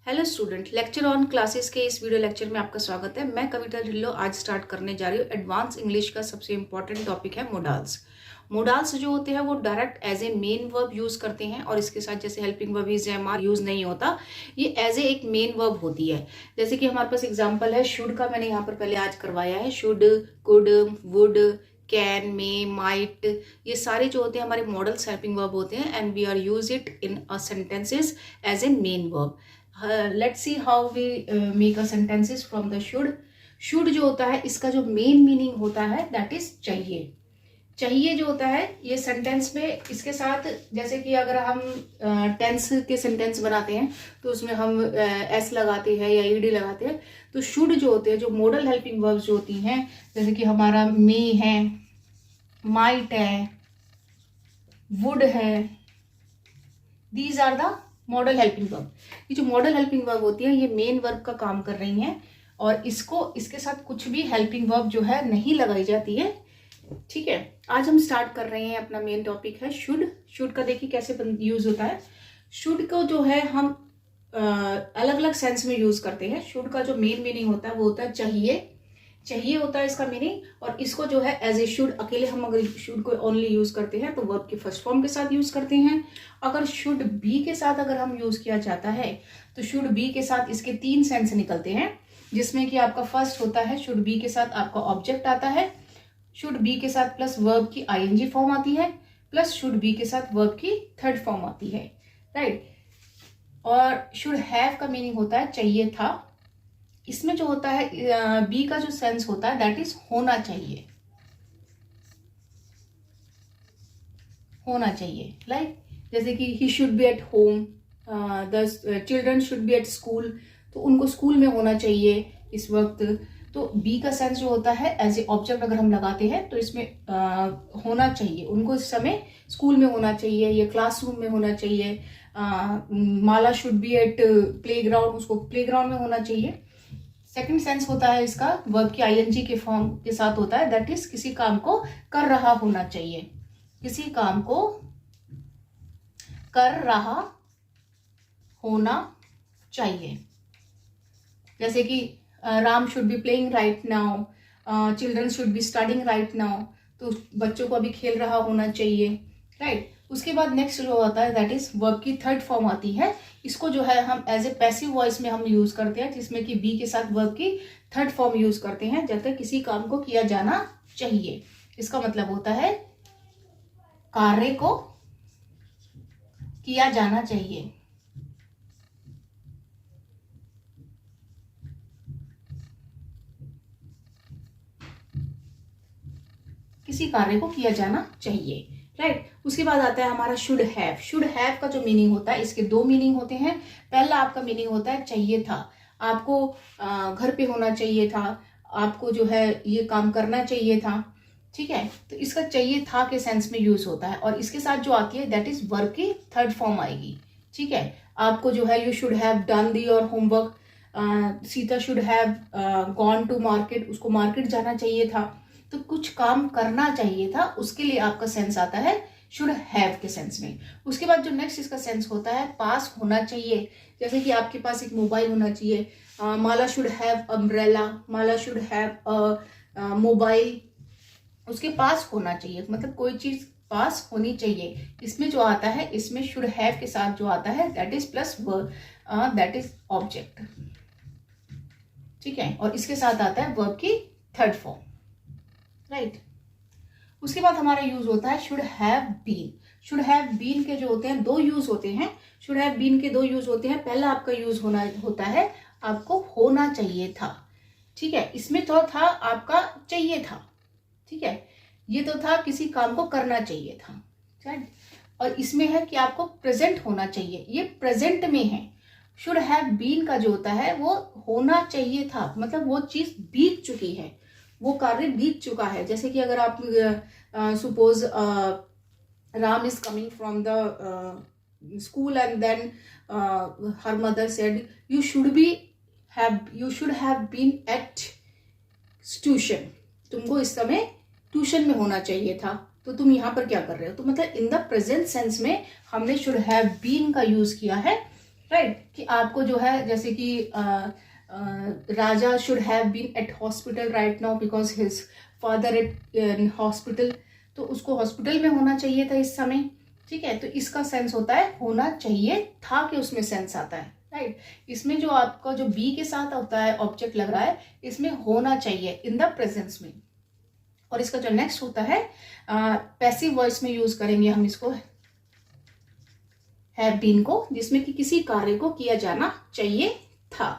Hello student, lecture on classes के इस video lecture में आपका स्वागत है। मैं कविता ढिल्लो आज स्टार्ट करने जा रही हूँ। एडवांस इंग्लिश का सबसे इंपॉर्टेंट टॉपिक है मोडाल्स। मोडाल्स जो होते हैं वो direct as a main verb use करते हैं और इसके साथ जैसे helping verb is am are use नहीं होता, ये एज ए एक मेन वर्ब होती है। जैसे कि हमारे पास एग्जाम्पल है शुड का, मैंने यहाँ पर पहले आज करवाया है। Should, could, would, can, may, might, ये सारे जो होते हैं हमारे मॉडल्स हेल्पिंग वर्ब होते हैं and we are use it in a sentences as a main verb. Let's see how we make a sentences from the should. Should जो होता है इसका जो मेन मीनिंग होता है दैट इज चाहिए। चाहिए जो होता है ये सेंटेंस में इसके साथ, जैसे कि अगर हम टेंस के सेंटेंस बनाते हैं तो उसमें हम एस लगाते हैं या ईडी लगाते हैं, तो शुड जो होते हैं, जो मॉडल हेल्पिंग वर्ब्स जो होती हैं, जैसे कि हमारा मे है, माइट है, वुड है, these are the modal helping verb. ये जो मॉडल हेल्पिंग वर्ब होती है ये मेन वर्ब का काम कर रही हैं और इसके साथ कुछ भी हेल्पिंग वर्ब जो है नहीं लगाई जाती है। ठीक है, आज हम स्टार्ट कर रहे हैं, अपना मेन टॉपिक है शुड। शुड का देखिए कैसे यूज होता है। शुड को जो है हम अलग अलग सेंस में यूज करते हैं। शुड का जो मेन मीनिंग होता है वो होता है चाहिए। चाहिए होता है इसका मीनिंग, और इसको जो है एज ए शुड, अकेले हम अगर शुड को ओनली यूज करते हैं तो वर्ब के फर्स्ट फॉर्म के साथ यूज करते हैं। अगर शुड बी के साथ अगर हम यूज किया जाता है तो शुड बी के साथ इसके तीन सेंस निकलते हैं, जिसमें कि आपका फर्स्ट होता है शुड बी के साथ आपका ऑब्जेक्ट आता है, शुड बी के साथ प्लस वर्ब की आईएनजी फॉर्म आती है, प्लस शुड बी के साथ वर्ब की थर्ड फॉर्म आती है, राइट। और शुड हैव का मीनिंग होता है चाहिए था। इसमें जो होता है बी का जो सेंस होता है दैट इज होना चाहिए, होना चाहिए। लाइक जैसे कि he should be at home, the children should be at school, तो उनको स्कूल में होना चाहिए इस वक्त। तो बी का सेंस जो होता है एज ए ऑब्जेक्ट अगर हम लगाते हैं तो इसमें होना चाहिए, उनको इस समय स्कूल में होना चाहिए या क्लासरूम में होना चाहिए। Mala should be eight playground, उसको प्लेग्राउंड में होना चाहिए। सेकंड सेंस होता है इसका वर्ब की आईएनजी के फॉर्म के साथ होता है, दैट इज किसी काम को कर रहा होना चाहिए, किसी काम को कर रहा होना चाहिए। जैसे कि Ram should be playing right now, children should be studying right now, तो बच्चों को अभी खेल रहा होना चाहिए, राइट। उसके बाद नेक्स्ट जो होता है दैट इज वर्ब की थर्ड फॉर्म आती है। इसको जो है हम एज ए पैसिव वॉइस में हम यूज करते हैं, जिसमें कि बी के साथ वर्ब की थर्ड फॉर्म यूज करते हैं, जब तक किसी काम को किया जाना चाहिए। इसका मतलब होता है कार्य को किया जाना चाहिए। किसी कार्य को किया जाना चाहिए, राइट। उसके बाद आता है हमारा शुड हैव। शुड हैव का जो मीनिंग होता है, इसके दो मीनिंग होते हैं। पहला आपका मीनिंग होता है चाहिए था, आपको घर पे होना चाहिए था, आपको जो है ये काम करना चाहिए था, ठीक है। तो इसका चाहिए था के सेंस में यूज होता है और इसके साथ जो आती है दैट इज वर्ब की थर्ड फॉर्म आएगी, ठीक है। आपको जो है you should have done the your homework, Sita should have gone to market, उसको मार्केट जाना चाहिए था। तो कुछ काम करना चाहिए था, उसके लिए आपका सेंस आता है शुड हैव के सेंस में। उसके बाद जो नेक्स्ट इसका सेंस होता है पास होना चाहिए। जैसे कि आपके पास एक मोबाइल होना चाहिए, Mala should have umbrella, Mala should have mobile, उसके पास होना चाहिए, मतलब कोई चीज पास होनी चाहिए। इसमें जो आता है, इसमें शुड हैव के साथ जो आता है that is plus verb, that is object, ठीक है। और इसके साथ आता है वर्ब की थर्ड फॉर्म, राइट। उसके बाद हमारा यूज होता है should have been. Should have been के जो होते हैं दो यूज होते हैं। शुड हैव बीन के दो यूज होते हैं। पहला आपका यूज होता है आपको होना चाहिए था, ठीक है। इसमें तो था आपका चाहिए था, ठीक है, ये तो था किसी काम को करना चाहिए था, राइट। और इसमें है कि आपको प्रेजेंट होना चाहिए, ये प्रेजेंट में है। शुड हैव बीन का जो होता है वो होना चाहिए था, मतलब वो चीज बीत चुकी है, वो कार्य बीत चुका है। जैसे कि अगर आप suppose Ram is coming from the school and then her mother said you should have been at tuition, तुमको इस समय ट्यूशन में होना चाहिए था, तो तुम यहाँ पर क्या कर रहे हो। तो मतलब इन द प्रेजेंट सेंस में हमने शुड हैव बीन का यूज किया है, राइट, कि आपको जो है जैसे कि Raja should have been at hospital right now because his father at hospital, तो उसको हॉस्पिटल में होना चाहिए था इस समय। ठीक है, तो इसका सेंस होता है होना चाहिए था, कि उसमें सेंस आता है। राइट, इसमें जो आपका जो बी के साथ होता है ऑब्जेक्ट लग रहा है, इसमें होना चाहिए इन द प्रेजेंस में। और इसका जो नेक्स्ट होता है पैसिव वॉइस में यूज करेंगे हम इसको, हैव बीन को, जिसमें कि किसी कार्य को किया जाना चाहिए था।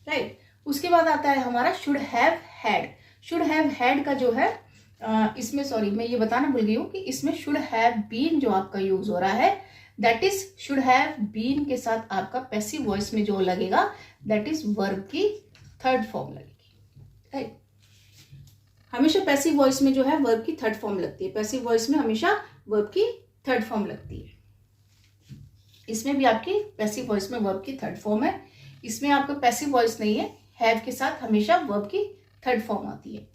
राइट, उसके बाद आता है हमारा should have had. Should have had का जो है इसमें, सॉरी मैं ये बताना भूल गई हूँ कि इसमें शुड हैव बीन जो आपका यूज हो रहा है, that is should have been के साथ आपका पैसिव वॉइस में जो लगेगा दैट इज वर्ब की थर्ड फॉर्म लगेगी। राइट, हमेशा पैसिव वॉइस में जो है वर्ब की थर्ड फॉर्म लगती है। पैसिव वॉइस में हमेशा वर्ब की थर्ड फॉर्म लगती है। इसमें भी आपकी पैसिव वॉइस में वर्ब की थर्ड फॉर्म है। इसमें आपका पैसिव वॉइस नहीं है, हैव के साथ हमेशा वर्ब की थर्ड फॉर्म आती है।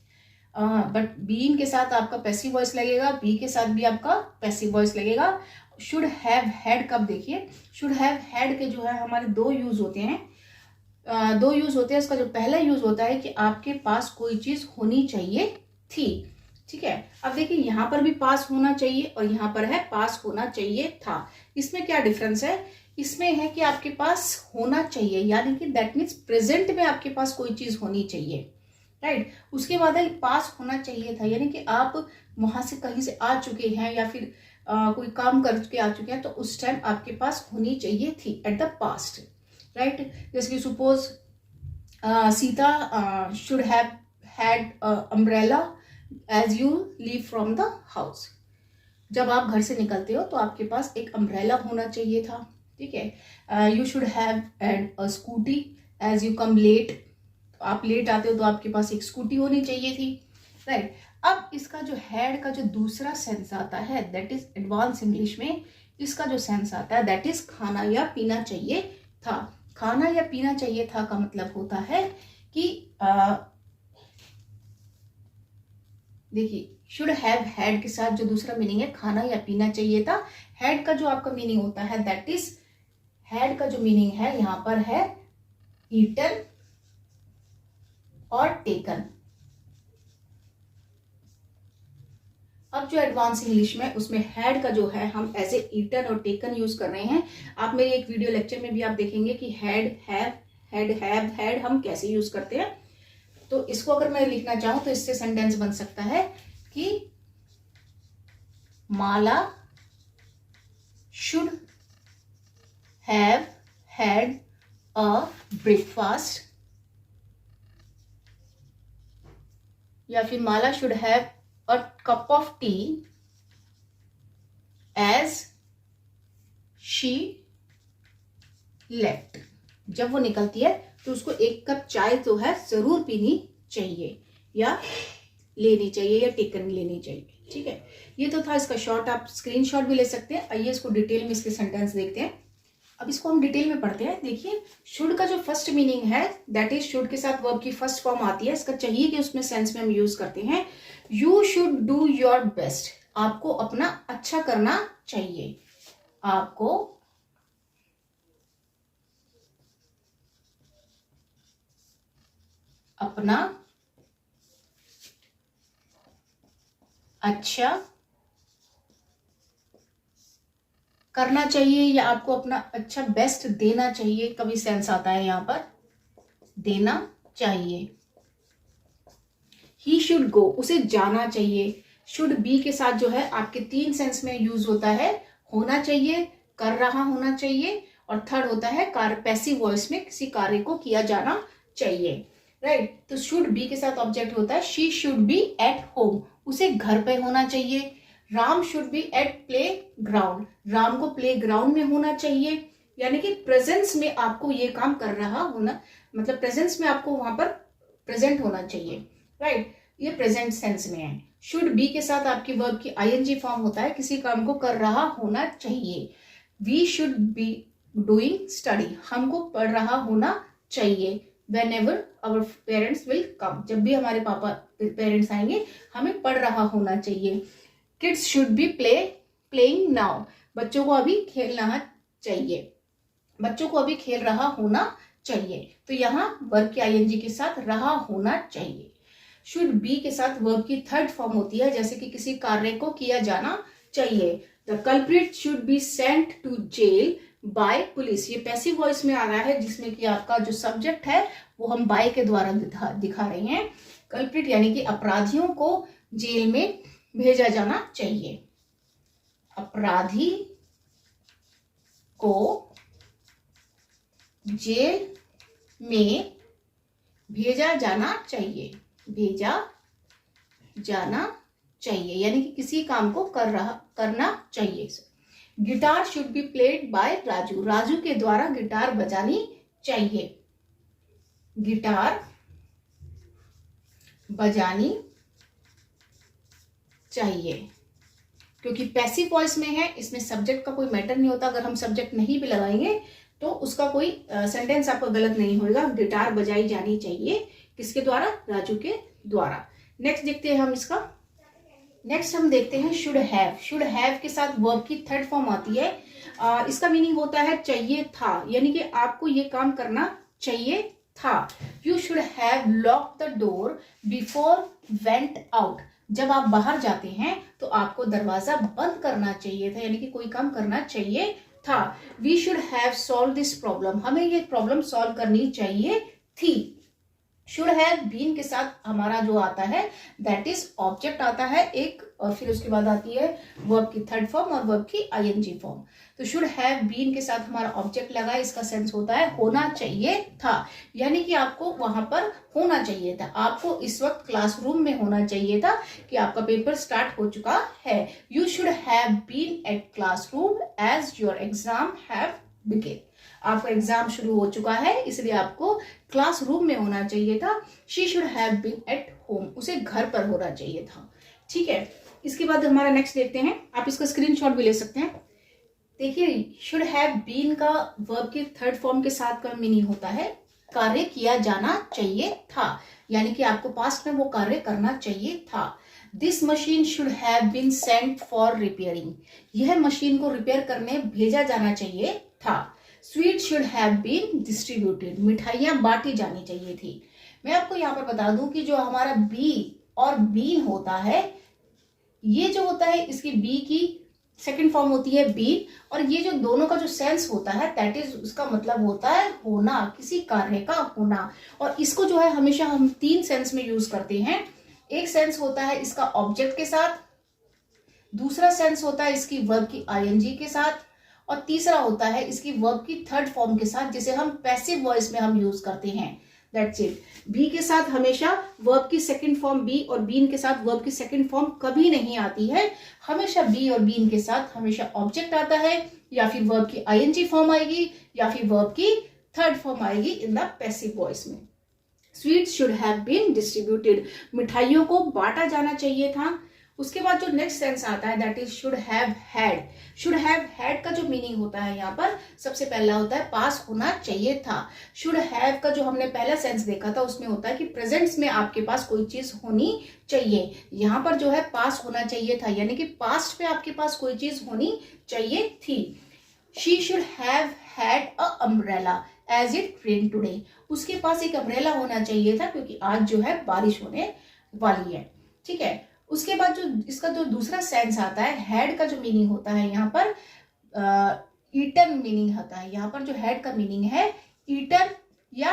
बट बीइंग के साथ आपका पैसिव वॉइस लगेगा, बी के साथ भी आपका पैसिव वॉइस लगेगा। शुड हैव हैड कब, देखिए शुड हैव हैड के जो है हमारे दो यूज होते हैं। दो यूज होते हैं। इसका जो पहला यूज होता है कि आपके पास कोई चीज होनी चाहिए थी। ठीक है, अब देखिए यहाँ पर भी पास होना चाहिए और यहाँ पर है पास होना चाहिए था। इसमें क्या डिफरेंस है? इसमें है कि आपके पास होना चाहिए, यानी कि दैट मीन्स प्रेजेंट में आपके पास कोई चीज होनी चाहिए। राइट, उसके बाद है पास होना चाहिए था, यानी कि आप वहां से कहीं से आ चुके हैं या फिर कोई काम करके आ चुके हैं, तो उस टाइम आपके पास होनी चाहिए थी एट द पास्ट। राइट, जैसे कि suppose Sita should have had umbrella as you leave from the house. जब आप घर से निकलते हो तो आपके पास एक अम्ब्रेला होना चाहिए था। ठीक है, you should have had a scooty as you come late. आप लेट आते हो तो आपके पास एक स्कूटी होनी चाहिए थी। राइट, अब इसका जो हैड का जो दूसरा सेंस आता है दैट इज एडवांस इंग्लिश में, इसका जो सेंस आता है दैट इज खाना या पीना चाहिए था। खाना या पीना चाहिए था का मतलब होता है कि देखिए शुड हैव हैड के साथ जो दूसरा मीनिंग है खाना या पीना चाहिए था। हैड का जो आपका मीनिंग होता है दैट इज, हैड का जो मीनिंग है यहां पर है ईटन और टेकन। अब जो एडवांस इंग्लिश में उसमें हैड का जो है हम एज ए ईटन और टेकन यूज कर रहे हैं। आप मेरे एक वीडियो लेक्चर में भी आप देखेंगे कि हैड, हैव, हैड हम कैसे यूज करते हैं। तो इसको अगर मैं लिखना चाहूं तो इससे सेंटेंस बन सकता है कि Mala should have had a breakfast, या फिर Mala should have a cup of tea as she left. जब वो निकलती है तो उसको एक कप चाय तो है जरूर पीनी चाहिए या लेनी चाहिए या टेकन लेनी चाहिए। ठीक है, ये तो था इसका शॉर्ट, आप स्क्रीनशॉट भी ले सकते हैं। आइए इसको डिटेल में इसके सेंटेंस देखते हैं। अब इसको हम डिटेल में पढ़ते हैं। देखिए शुड का जो फर्स्ट मीनिंग है दैट इज, शुड के साथ वर्ब की फर्स्ट फॉर्म आती है। इसका चाहिए कि उसमें सेंस में हम यूज करते हैं you should do your best. आपको अपना अच्छा करना चाहिए, आपको अपना अच्छा करना चाहिए या आपको अपना अच्छा बेस्ट देना चाहिए। कभी सेंस आता है यहां पर देना चाहिए। ही शुड गो, उसे जाना चाहिए। शुड बी के साथ जो है आपके तीन सेंस में यूज होता है, होना चाहिए, कर रहा होना चाहिए, और थर्ड होता है पैसिव वॉइस में किसी कार्य को किया जाना चाहिए। राइट, तो शुड बी के साथ ऑब्जेक्ट होता है she should be at home, उसे घर पे होना चाहिए। Ram should be at playground, Ram को प्ले ग्राउंड में होना चाहिए। यानी कि प्रेजेंस में आपको ये काम कर रहा होना, मतलब प्रेजेंस में आपको वहां पर प्रेजेंट होना चाहिए। राइट, ये प्रेजेंट सेंस में है। शुड बी के साथ आपकी वर्ब की आईएनजी फॉर्म होता है, किसी काम को कर रहा होना चाहिए। We should be doing study, हमको पढ़ रहा होना चाहिए। Whenever our parents will come, जब भी हमारे पापा पेरेंट्स आएंगे हमें पढ़ रहा होना चाहिए। Kids should be playing now, बच्चों को अभी खेलना चाहिए। बच्चों को अभी खेल रहा होना चाहिए, तो यहाँ वर्ब के आईएनजी के साथ रहा होना चाहिए। शुड बी के साथ वर्ब की थर्ड फॉर्म होती है, जैसे कि किसी कार्य को किया जाना चाहिए। The culprit should be sent to jail by police. ये पैसिव वॉइस में आ रहा है, जिसमें कि आपका जो सब्जेक्ट है वो हम बाय के द्वारा दिखा रहे हैं। कल्प्रिट यानी कि अपराधियों को जेल में भेजा जाना चाहिए। अपराधी को जेल में भेजा जाना चाहिए, भेजा जाना चाहिए यानी कि किसी काम को करना चाहिए। Guitar should be played by Raju. Raju के द्वारा गिटार बजानी चाहिए, गिटार बजानी चाहिए। क्योंकि पैसिव वॉइस में है, इसमें सब्जेक्ट का कोई मैटर नहीं होता। अगर हम सब्जेक्ट नहीं भी लगाएंगे तो उसका कोई सेंटेंस आपका गलत नहीं होगा। गिटार बजाई जानी चाहिए, किसके द्वारा? राजू के द्वारा। नेक्स्ट देखते हैं हम इसका। नेक्स्ट हम देखते हैं शुड हैव। शुड हैव के साथ वर्ब की थर्ड फॉर्म आती है। इसका मीनिंग होता है चाहिए था, यानी कि आपको ये काम करना चाहिए था। You should have lock the door before went out. जब आप बाहर जाते हैं तो आपको दरवाजा बंद करना चाहिए था, यानी कि कोई काम करना चाहिए था। We should have solve this problem. हमें ये प्रॉब्लम सॉल्व करनी चाहिए थी। शुड हैव बीन के साथ हमारा जो आता है दैट इज ऑब्जेक्ट आता है एक, और फिर उसके बाद आती है वर्ब की थर्ड फॉर्म और वर्ब की आईएनजी फॉर्म। तो शुड हैव बीन के साथ हमारा ऑब्जेक्ट लगा है, इसका सेंस होता है होना चाहिए था, यानी कि आपको वहां पर होना चाहिए था। आपको इस वक्त क्लासरूम में होना चाहिए था कि आपका पेपर स्टार्ट हो चुका है। You should have been at classroom as your exam have begin. आपका एग्जाम शुरू हो चुका है, इसलिए आपको क्लासरूम में होना चाहिए था। She should have been at home. उसे घर पर होना चाहिए था। ठीक है, इसके बाद हमारा नेक्स्ट देखते हैं। आप इसका स्क्रीनशॉट भी ले सकते हैं। देखिए, शुड हैव बीन का वर्ब के थर्ड फॉर्म के साथ का मीनिंग होता है कार्य किया जाना चाहिए था, यानी कि आपको पास्ट में वो कार्य करना चाहिए था। This machine should have been sent for repairing. यह मशीन को रिपेयर करने भेजा जाना चाहिए था। Sweet should have been distributed. मिठाइयां बांटी जानी चाहिए थी। मैं आपको यहाँ पर बता दूं कि जो हमारा बी और बीन होता है, ये जो होता है इसकी बी की सेकंड फॉर्म होती है बीन, और ये जो दोनों का जो सेंस होता है दैट इज, उसका मतलब होता है होना, किसी कार्य का होना। और इसको जो है हमेशा हम तीन सेंस में यूज करते हैं। एक सेंस होता है इसका ऑब्जेक्ट के साथ, दूसरा सेंस होता है इसकी वर्ब की आईएनजी के साथ, और तीसरा होता है इसकी वर्ब की थर्ड फॉर्म के साथ, जिसे हम पैसिव वॉइस में हम यूज करते हैं। That's it. बी के साथ हमेशा वर्ब की सेकंड फॉर्म बी और बीन के साथ वर्ब की सेकंड फॉर्म कभी नहीं आती है। हमेशा बी और बीन के साथ हमेशा ऑब्जेक्ट आता है, या फिर वर्ब की आईएनजी फॉर्म आएगी, या फिर वर्ब की थर्ड फॉर्म आएगी इन द पैसिव वॉइस में। Sweets should have been distributed. मिठाइयों को बांटा जाना चाहिए था। उसके बाद जो नेक्स्ट सेंस आता है that is should have had. Should have had का जो मीनिंग होता है यहाँ पर सबसे पहला होता है पास होना चाहिए था। शुड हैव का जो हमने पहला सेंस देखा था उसमें होता है कि प्रेजेंट्स में आपके पास कोई चीज होनी चाहिए। यहाँ पर जो है पास होना चाहिए था, यानी कि पास्ट में आपके पास कोई चीज होनी चाहिए थी। She should have had a umbrella as it rain today. उसके पास एक अम्ब्रेला होना चाहिए था क्योंकि आज जो है बारिश होने वाली है। ठीक है, उसके बाद जो इसका जो दूसरा सेंस आता है हैड का जो मीनिंग होता है यहाँ पर ईटन मीनिंग होता है। यहाँ पर जो हैड का मीनिंग है ईटन या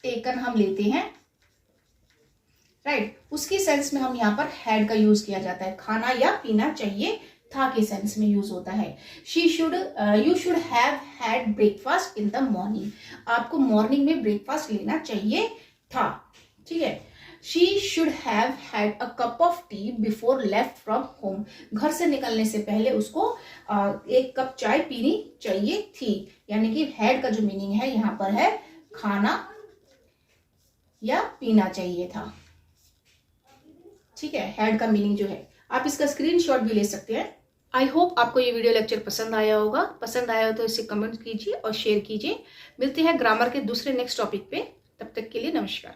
टेकन हम लेते हैं, राइट। उसकी सेंस में हम यहाँ पर हैड का यूज किया जाता है, खाना या पीना चाहिए था के सेंस में यूज होता है। You should have had breakfast in the morning. आपको मॉर्निंग में ब्रेकफास्ट लेना चाहिए था। ठीक है, she should have had a cup of tea before left from home. घर से निकलने से पहले उसको एक कप चाय पीनी चाहिए थी, यानी कि हैड का जो मीनिंग है यहाँ पर है खाना या पीना चाहिए था। ठीक है, हैड का मीनिंग जो है, आप इसका स्क्रीनशॉट भी ले सकते हैं। आई होप आपको ये वीडियो लेक्चर पसंद आया होगा। पसंद आया हो तो इसे कमेंट कीजिए और शेयर कीजिए। मिलते हैं ग्रामर के दूसरे नेक्स्ट टॉपिक पे। तब तक के लिए नमस्कार।